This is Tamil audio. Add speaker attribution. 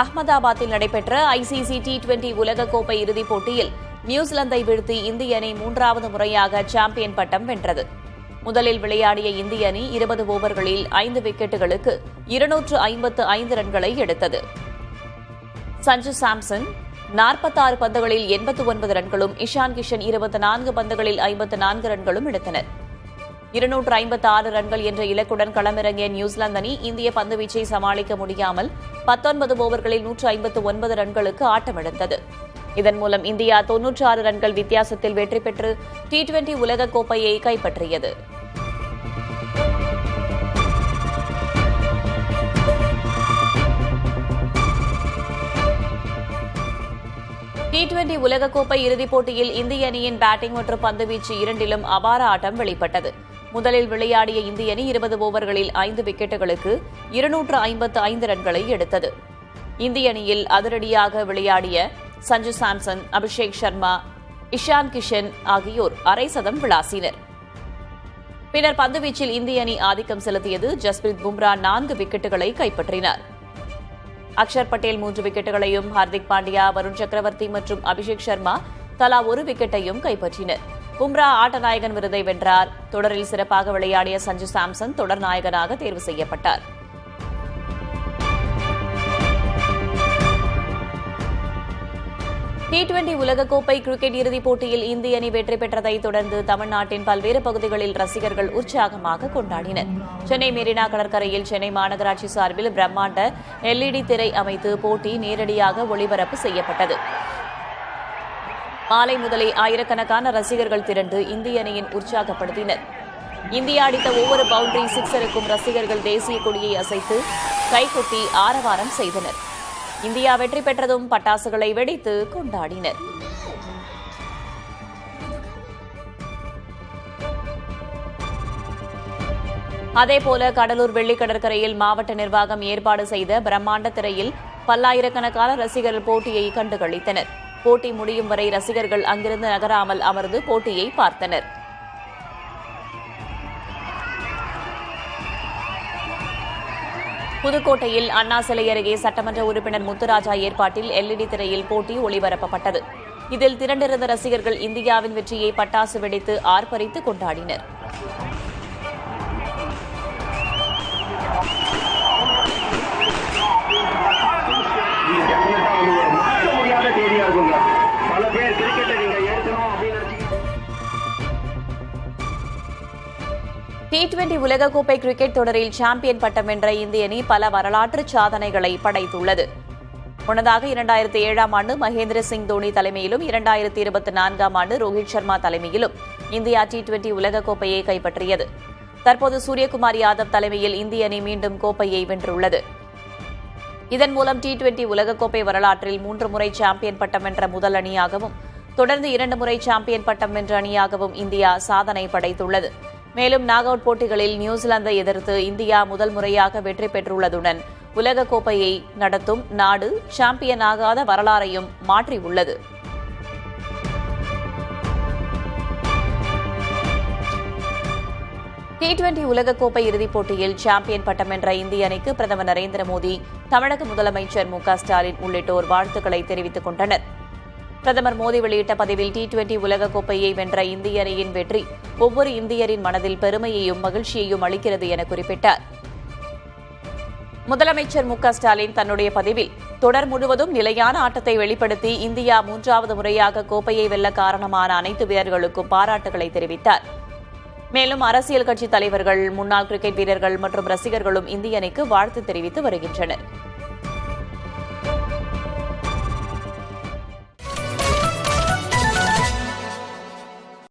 Speaker 1: அகமதாபாத்தில் நடைபெற்ற ஐசிசி T20 உலகக்கோப்பை இறுதிப் போட்டியில் நியூசிலாந்தை வீழ்த்தி இந்திய அணி 3வது முறையாக சாம்பியன் பட்டம் வென்றது. முதலில் விளையாடிய இந்திய அணி 20 ஓவர்களில் 5 விக்கெட்டுகளுக்கு 255 ரன்களை எடுத்தது. சஞ்சு சாம்சன் 46 பந்துகளில் 89 ரன்களும், இஷான் கிஷன் 24 பந்துகளில் 54 ரன்களும் எடுத்தனர். 256 ரன்கள் என்ற இலக்குடன் களமிறங்கிய நியூசிலாந்து அணி இந்திய பந்துவீச்சை சமாளிக்க முடியாமல் 19 ஓவர்களில் 159 ரன்களுக்கு ஆட்டமிழந்தது. இதன் மூலம் இந்தியா 96 ரன்கள் வித்தியாசத்தில் வெற்றி பெற்று T20 உலகக்கோப்பையை கைப்பற்றியது. T20 உலகக்கோப்பை இறுதிப் போட்டியில் இந்திய அணியின் பேட்டிங் மற்றும் பந்துவீச்சு இரண்டிலும் அபார ஆட்டம் வெளிப்பட்டது. முதலில் விளையாடிய இந்திய அணி 20 ஓவர்களில் 5 விக்கெட்டுகளுக்கு 255 ரன்களை எடுத்தது. இந்திய அணியில் அதிரடியாக விளையாடிய சஞ்சு சாம்சன், அபிஷேக் சர்மா, இஷான் கிஷன் ஆகியோர் அரை சதம் விளாசினர். பின்னர் பந்துவீச்சில் இந்திய அணி ஆதிக்கம் செலுத்தியது. ஜஸ்பிரித் பும்ரா 4 விக்கெட்டுகளை கைப்பற்றினார். அக்ஷர் பட்டேல் 3 விக்கெட்டுகளையும், ஹார்திக் பாண்டியா, வருண் சக்கரவர்த்தி மற்றும் அபிஷேக் சர்மா தலா 1 விக்கெட்டையும் கைப்பற்றினர். பும்ரா ஆட்டநாயகன் விருதை வென்றார். தொடரில் சிறப்பாக விளையாடிய சஞ்சு சாம்சன் தொடர் நாயகனாக தேர்வு செய்யப்பட்டார். T20 உலகக்கோப்பை கிரிக்கெட் இறுதிப் போட்டியில் இந்திய அணி வெற்றி பெற்றதைத் தொடர்ந்து தமிழ்நாட்டின் பல்வேறு பகுதிகளில் ரசிகர்கள் உற்சாகமாக கொண்டாடினர். சென்னை மெரினா கடற்கரையில் சென்னை மாநகராட்சி சார்பில் பிரம்மாண்ட LED திரை அமைத்து போட்டி நேரடியாக ஒளிபரப்பு செய்யப்பட்டது. மாலை முதலே ஆயிரக்கணக்கான ரசிகர்கள் திரண்டு இந்திய அணியின் உற்சாகப்படுத்தினர். இந்தியா அடித்த ஒவ்வொரு பவுண்டரி சிக்ஸருக்கும் ரசிகர்கள் தேசிய கொடியை அசைத்து கைகொட்டி ஆரவாரம் செய்தனர். இந்தியா வெற்றி பெற்றதும் பட்டாசுகளை வெடித்து கொண்டாடினர். அதேபோல கடலூர் வெள்ளி கடற்கரையில் மாவட்ட நிர்வாகம் ஏற்பாடு செய்த பிரம்மாண்ட திரையில் பல்லாயிரக்கணக்கான ரசிகர்கள் போட்டியை கண்டுகளித்தனர். போட்டி முடியும் வரை ரசிகர்கள் அங்கிருந்து நகராமல் அமர்ந்து போட்டியை பார்த்தனர். புதுக்கோட்டையில் அண்ணா சிலை அருகே சட்டமன்ற உறுப்பினர் முத்துராஜா ஏற்பாட்டில் LED திரையில் போட்டி ஒளிபரப்பப்பட்டது. இதில் திரண்டிருந்த ரசிகர்கள் இந்தியாவின் வெற்றியை பட்டாசு வெடித்து ஆர்ப்பரித்து கொண்டாடினர். T20 உலகக்கோப்பை கிரிக்கெட் தொடரில் சாம்பியன் பட்டம் வென்ற இந்திய அணி பல வரலாற்று சாதனைகளை படைத்துள்ளது. முன்னதாக 2007ஆம் ஆண்டு மகேந்திர சிங் தோனி தலைமையிலும் 2024ஆம் ஆண்டு ரோஹித் சர்மா தலைமையிலும் இந்தியா T20 உலகக்கோப்பையை கைப்பற்றியது. தற்போது சூரியகுமார் யாதவ் தலைமையில் இந்திய அணி மீண்டும் கோப்பையை வென்றுள்ளது. இதன் மூலம் T20 உலகக்கோப்பை வரலாற்றில் 3 முறை சாம்பியன் பட்டம் வென்ற முதல் அணியாகவும் தொடர்ந்து 2 முறை சாம்பியன் பட்டம் வென்ற அணியாகவும் இந்தியா சாதனை படைத்துள்ளது. மேலும் நாக் அவுட் போட்டிகளில் நியூசிலாந்தை எதிர்த்து இந்தியா முதல் முறையாக வெற்றி பெற்றுள்ளதுடன் உலகக்கோப்பையை நடத்தும் நாடு சாம்பியன் ஆகாத வரலாறையும் மாற்றியுள்ளது. T20 உலகக்கோப்பை இறுதிப் போட்டியில் சாம்பியன் பட்டம் வென்ற இந்திய அணிக்கு பிரதமர் நரேந்திர மோடி, தமிழக முதலமைச்சர் மு.க.ஸ்டாலின் உள்ளிட்டோர் வாழ்த்துக்களை தெரிவித்துக் கொண்டனர். பிரதமர் மோடி வெளியிட்ட பதிவில் T20 உலகக்கோப்பையை வென்ற இந்திய அணியின் வெற்றி ஒவ்வொரு இந்தியரின் மனதில் பெருமையையும் மகிழ்ச்சியையும் அளிக்கிறது என குறிப்பிட்டார். முதலமைச்சர் மு.க.ஸ்டாலின் தன்னுடைய பதிவில் தொடர் முழுவதும் நிலையான ஆட்டத்தை வெளிப்படுத்தி இந்தியா 3வது முறையாக கோப்பையை வெல்ல காரணமான அனைத்து வீரர்களுக்கும் பாராட்டுகளை தெரிவித்தார். மேலும் அரசியல் கட்சித் தலைவர்கள், முன்னாள் கிரிக்கெட் வீரர்கள் மற்றும் ரசிகர்களும் இந்திய அணிக்கு வாழ்த்து தெரிவித்து வருகின்றனர்.